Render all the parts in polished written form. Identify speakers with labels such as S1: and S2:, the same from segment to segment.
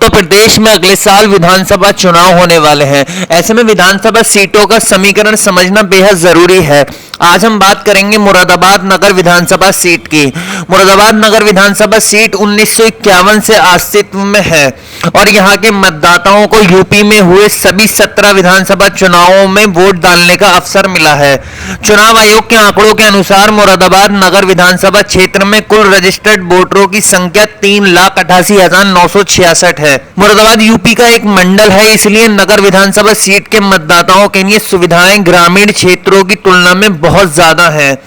S1: उत्तर प्रदेश में अगले साल विधानसभा चुनाव होने वाले हैं। ऐसे में विधानसभा सीटों का समीकरण समझना बेहद जरूरी है। आज हम बात करेंगे मुरादाबाद नगर विधानसभा सीट की। मुरादाबाद नगर विधानसभा सीट 1951 से अस्तित्व में है और यहाँ के मतदाताओं को यूपी में हुए सभी 17 विधानसभा चुनावों में वोट डालने का अवसर मिला है। चुनाव आयोग के आंकड़ों के अनुसार मुरादाबाद नगर विधानसभा क्षेत्र में कुल रजिस्टर्ड वोटरों की संख्या 3,88,966 है। मुरादाबाद यूपी का एक मंडल है, इसलिए नगर विधानसभा सीट के मतदाताओं के लिए सुविधाएं ग्रामीण क्षेत्रों की तुलना में बहुत ज्यादा हैं।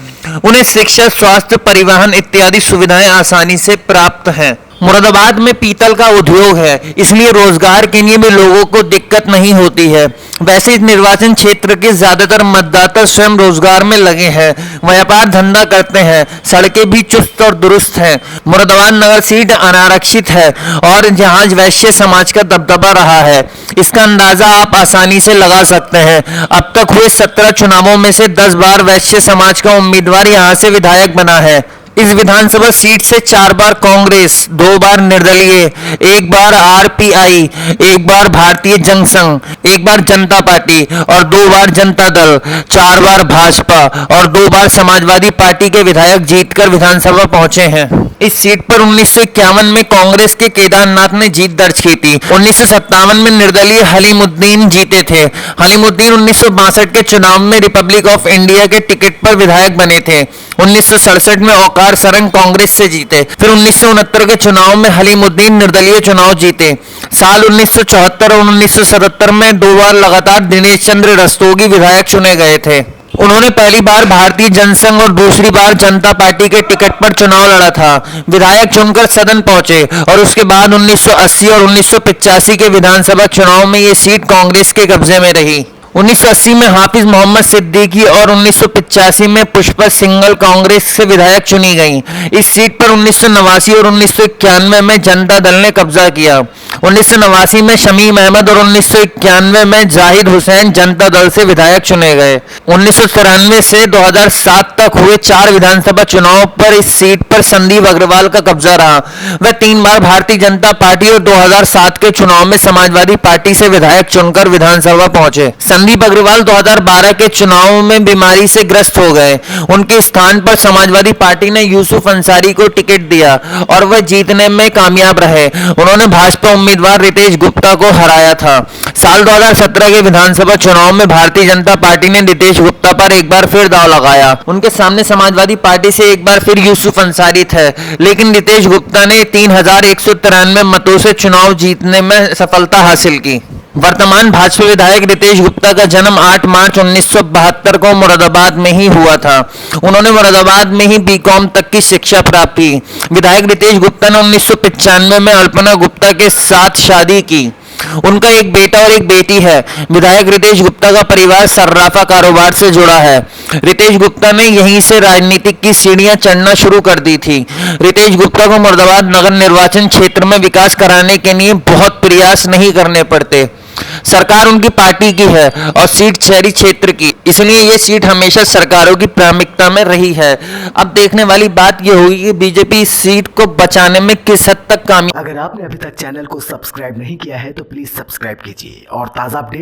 S1: उन्हें शिक्षा, स्वास्थ्य, परिवहन इत्यादि सुविधाएं आसानी से प्राप्त हैं। मुरादाबाद में पीतल का उद्योग है, इसलिए रोजगार के लिए भी लोगों को दिक्कत नहीं होती है। वैसे इस निर्वाचन क्षेत्र के ज्यादातर मतदाता स्वयं रोजगार में लगे हैं, व्यापार धंधा करते हैं, सड़कें भी चुस्त और दुरुस्त हैं। मुरादाबाद नगर सीट अनारक्षित है और यहाँ वैश्य समाज का दबदबा रहा है। इसका अंदाजा आप आसानी से लगा सकते हैं। अब तक हुए 17 चुनावों में से 10 बार वैश्य समाज का उम्मीदवार यहाँ से विधायक बना है। इस विधानसभा सीट से 4 बार कांग्रेस, 2 बार निर्दलीय, 1 बार आरपीआई, 1 बार भारतीय जनसंघ, 1 बार जनता पार्टी और 2 बार जनता दल, 4 बार भाजपा और 2 बार समाजवादी पार्टी के विधायक जीतकर विधानसभा पहुंचे हैं। इस सीट पर 1951 में कांग्रेस के केदारनाथ ने जीत दर्ज की थी। 1957 में निर्दलीय हलीमुद्दीन जीते थे। हलीमुद्दीन 1962 के चुनाव में रिपब्लिक ऑफ इंडिया के टिकट पर विधायक बने थे। 1967 में औकार सरंग कांग्रेस से जीते। फिर 1969 के चुनाव में हलीमुद्दीन निर्दलीय चुनाव जीते। साल 1974 और 1977 में 2 बार लगातार दिनेश चंद्र रस्तोगी विधायक चुने गए थे। उन्होंने पहली बार भारतीय जनसंघ और दूसरी बार जनता पार्टी के टिकट पर चुनाव लड़ा था। विधायक चुनकर सदन पहुंचे और उसके बाद 1980 और 1985 के विधानसभा चुनाव में ये सीट कांग्रेस के कब्जे में रही। 1980 में हाफिज मोहम्मद सिद्दीकी और 1985 में पुष्पा सिंघल कांग्रेस से विधायक चुनी गई। इस सीट पर 1989 और 1991 में जनता दल ने कब्जा किया। 1989 में शमीम अहमद और 1991 में जाहिद हुसैन जनता दल से विधायक चुने गए। 1993 से 2007 तक हुए 4 विधानसभा चुनाव पर इस सीट पर संदीप अग्रवाल का कब्जा रहा। वह 3 बार भारतीय जनता पार्टी और 2007 के चुनाव में समाजवादी पार्टी से विधायक चुनकर विधानसभा पहुंचे। संदीप अग्रवाल 2012 के चुनाव में बीमारी से ग्रस्त हो गए। उनके स्थान पर समाजवादी पार्टी ने यूसुफ अंसारी को टिकट दिया और वह जीतने में कामयाब रहे। उन्होंने भाजपा उम्मीदवार रितेश गुप्ता को हराया था। साल 2017 के विधानसभा चुनाव में भारतीय जनता पार्टी ने रितेश गुप्ता पर एक बार फिर दांव लगाया। उनके सामने समाजवादी पार्टी से एक बार फिर यूसुफ अंसारी थे, लेकिन रितेश गुप्ता ने 3193 मतों से चुनाव जीतने में सफलता हासिल की। वर्तमान भाजपा विधायक रितेश गुप्ता का जन्म 8 मार्च 1972 को मुरादाबाद में ही हुआ था। उन्होंने मुरादाबाद में ही बीकॉम तक की शिक्षा प्राप्त की। विधायक रितेश गुप्ता ने 1995 में अल्पना गुप्ता के साथ शादी की। उनका एक बेटा और एक बेटी है। विधायक रितेश गुप्ता का परिवार सर्राफा कारोबार से जुड़ा है। रितेश गुप्ता ने यहीं से राजनीतिक की सीढ़ियां चढ़ना शुरू कर दी थी। रितेश गुप्ता को मुरादाबाद नगर निर्वाचन क्षेत्र में विकास कराने के लिए बहुत प्रयास नहीं करने पड़ते। सरकार उनकी पार्टी की है और सीट शहरी क्षेत्र की, इसलिए ये सीट हमेशा सरकारों की प्राथमिकता में रही है। अब देखने वाली बात ये होगी कि बीजेपी इस सीट को बचाने में किस हद तक कामयाब।
S2: अगर आपने अभी तक चैनल को सब्सक्राइब नहीं किया है तो प्लीज सब्सक्राइब कीजिए और ताज़ा अपडेट